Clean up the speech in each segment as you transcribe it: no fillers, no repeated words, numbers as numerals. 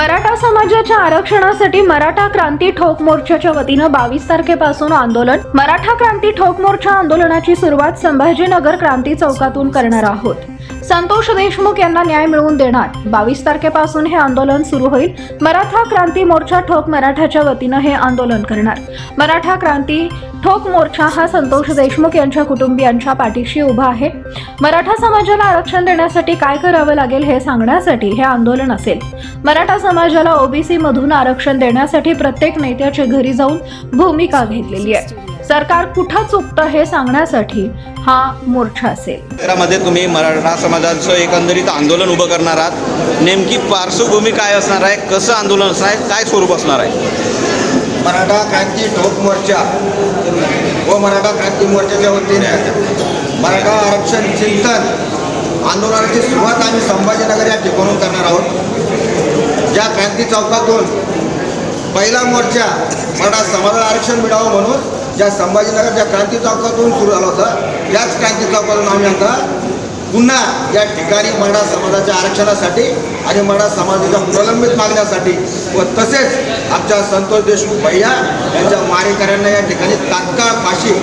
मराठा समाजाच्या आरक्षणासाठी मराठा क्रांती ठोक मोर्चाच्या वतीनं 22 तारखेपासून आंदोलन। मराठा क्रांती ठोक मोर्चा आंदोलनाची सुरुवात संभाजीनगर क्रांती चौकातून करणार आहोत। संतोष देशमुख यांना न्याय मिळवून देणार। 22 तारखेपासून हे आंदोलन सुरू होईल। मराठा क्रांती मोर्चा ठोक मराठाच्या वतीनं हे आंदोलन करणार। मराठा क्रांती ठोक मोर्चा हा संतोष देशमुख यांच्या कुटुंबियांच्या पाठीशी उभा आहे। मराठा समाजाला आरक्षण देण्यासाठी काय करावं लागेल हे सांगण्यासाठी हे आंदोलन असेल। मराठा समाजाला ओबीसी मधून आरक्षण देण्यासाठी प्रत्येक नेत्याच्या घरी जाऊन भूमिका घेतलेली आहे। सरकार कुठं चुकतं हे सांगण्यासाठी हा मोर्चा असेल। त्यामध्ये तुम्ही मराठा समाजाचं एकंदरीत आंदोलन उभं करणार आहात। नेमकी पार्श्वभूमी काय असणार आहे, कसं आंदोलन असणार आहे, काय स्वरूप असणार आहे? मराठा क्रांती ठोक मोर्चा व मराठा क्रांती मोर्चाच्या वतीने मराठा आरक्षण चिंतन आंदोलनाची सुरुवात आम्ही संभाजीनगर या ठिकाणून करणार आहोत। ज्या क्रांती चौकातून पहिला मोर्चा मराठा समाजाला आरक्षण मिळावं म्हणून ज्या संभाजीनगर ज्या क्रांती चौकातून सुरू झाला होता, त्याच क्रांती चौकातून आम्ही आता पुन्हा या ठिकाणी मराठा समाजाच्या आरक्षणासाठी आणि मराठा समाजाच्या प्रलंबित मागण्यासाठी व तसेच आमच्या संतोष देशमुख भैया यांच्या मारेकऱ्यांना या ठिकाणी तात्काळ फाशी,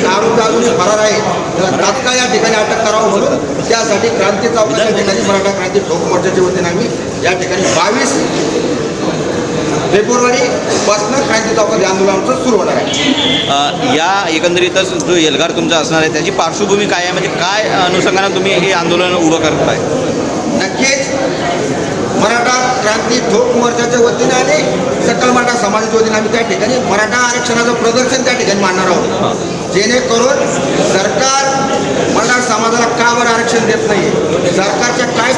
आरोपी अजूनही फरार आहे, त्याला तात्काळ या ठिकाणी अटक करावं म्हणून त्यासाठी क्रांती चौकाच्या ठिकाणी मराठा क्रांती ठोक मोर्चाच्या वतीने आम्ही या ठिकाणी 22 फेब्रुवारी पासून क्रांती चौकात आंदोलनाचं सुरू होणार आहे। या एकंदरीतच जो एल्गार तुमचा असणार आहे त्याची पार्श्वभूमी काय आहे, म्हणजे काय अनुषंगाने तुम्ही हे आंदोलन उभं करताय? नक्कीच मराठा क्रांती ठोक मोर्चाच्या वतीने आणि सकल मराठा समाजाच्या वतीने आम्ही त्या ठिकाणी मराठा आरक्षणाचं प्रदर्शन त्या ठिकाणी मांडणार आहोत, जेणेकरून सरकार मराठा समाजाला का बरं आरक्षण देत नाही, सरकारच्या काय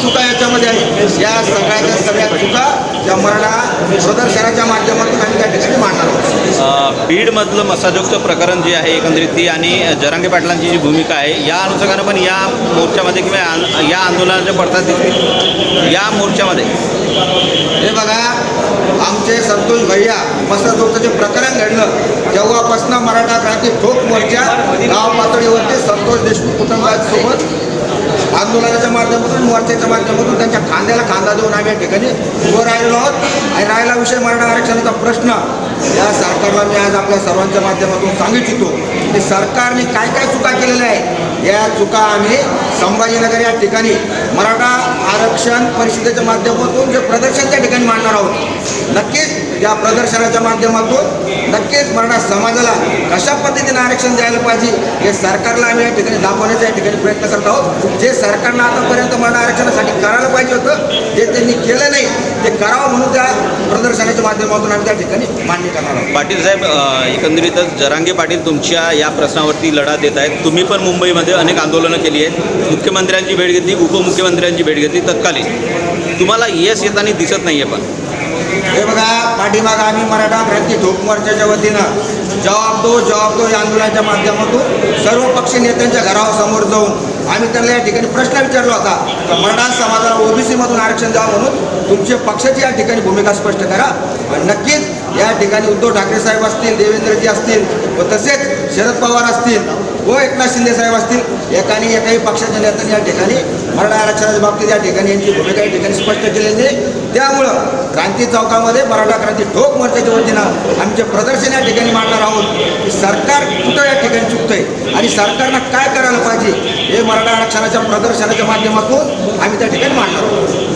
चुका याच्यामध्ये आहे, या सगळ्या चुका या मराठा प्रदर्शनाच्या माध्यमातून आम्ही त्या ठिकाणी मांडणार आहोत। बीडमधलं मसाजोगचं प्रकरण जे आहे एकंदरीत ती आणि जरांगे पाटलांची जी भूमिका आहे या अनुषंगाने पण या मोर्चामध्ये किंवा या आंदोलनाच्या पडतात दिसतील या मोर्चामध्ये हे बघा, आमचे संतोष भैया मसाजोगचं जे प्रकरण घडलं तेव्हापासून मराठा क्रांती ठोक मोर्चा गाव पातळीवरती संतोष देशमुख कुटुंबासोबत आंदोलनाच्या माध्यमातून मोर्चाच्या माध्यमातून त्यांच्या खांद्याला खांदा देऊन आम्ही या ठिकाणी उभं राहिलो आहोत। आणि राहिला विषय मराठा आरक्षणाचा प्रश्न, या सरकारला मी आज आपल्या सर्वांच्या माध्यमातून सांगू इच्छितो की सरकारने काय काय चुका केलेल्या आहेत, या चुका आम्ही संभाजीनगर या ठिकाणी मराठा आरक्षण परिषदेच्या माध्यमातून जे प्रदर्शन त्या ठिकाणी मांडणार आहोत। नक्कीच या प्रदर्शनाच्या माध्यमातून नक्कीच मराठा समाजाला कशा पद्धतीने आरक्षण द्यायला पाहिजे हे सरकारला आम्ही या ठिकाणी दाखवण्याचा या ठिकाणी प्रयत्न करत आहोत। जे सरकारनं आतापर्यंत मराठा आरक्षणासाठी करायला पाहिजे होतं ते त्यांनी केलं नाही, ते करावं म्हणून त्या प्रदर्शनाच्या माध्यमातून आम्ही त्या ठिकाणी मान्य करणार आहोत। पाटील साहेब, एकंदरीतच जरांगे पाटील तुमच्या या प्रश्नावरती लढा देत आहेत। तुम्ही पण मुंबईमध्ये अनेक आंदोलनं केली आहेत, मुख्यमंत्र्यांची भेट घेतली, उपमुख्यमंत्र्यांची भेट घेतली तत्कालीन, तुम्हाला यश येताना दिसत नाही आहे। पण हे बघा, पाठीमागं आम्ही मराठा क्रांती ठोक मोर्चाच्या वतीनं जवाब दो या आंदोलनाच्या माध्यमातून सर्व पक्षीय नेत्यांच्या घरासमोर जाऊन आम्ही त्यांना या ठिकाणी प्रश्न विचारला होता की मराठा समाजाला ओबीसी मधून आरक्षण द्यावं म्हणून तुमची पक्षाची या ठिकाणी भूमिका स्पष्ट करा। आणि नक्कीच या ठिकाणी उद्धव ठाकरे साहेब असतील, देवेंद्रजी असतील व तसेच शरद पवार असतील व एकनाथ शिंदे साहेब असतील, एकाही पक्षाच्या नेत्यांनी या ठिकाणी मराठा आरक्षणाच्या बाबतीत या ठिकाणी यांची भूमिका या ठिकाणी स्पष्ट केलेली नाही। त्यामुळं क्रांती चौकामध्ये मराठा क्रांती ठोक मोर्चाच्या वतीनं आमचे प्रदर्शन या ठिकाणी मांडणार आहोत की सरकार कुठं या ठिकाणी चुकतंय आणि सरकारनं काय करायला पाहिजे हे मराठा आरक्षणाच्या प्रदर्शनाच्या माध्यमातून आम्ही त्या ठिकाणी मांडणार आहोत।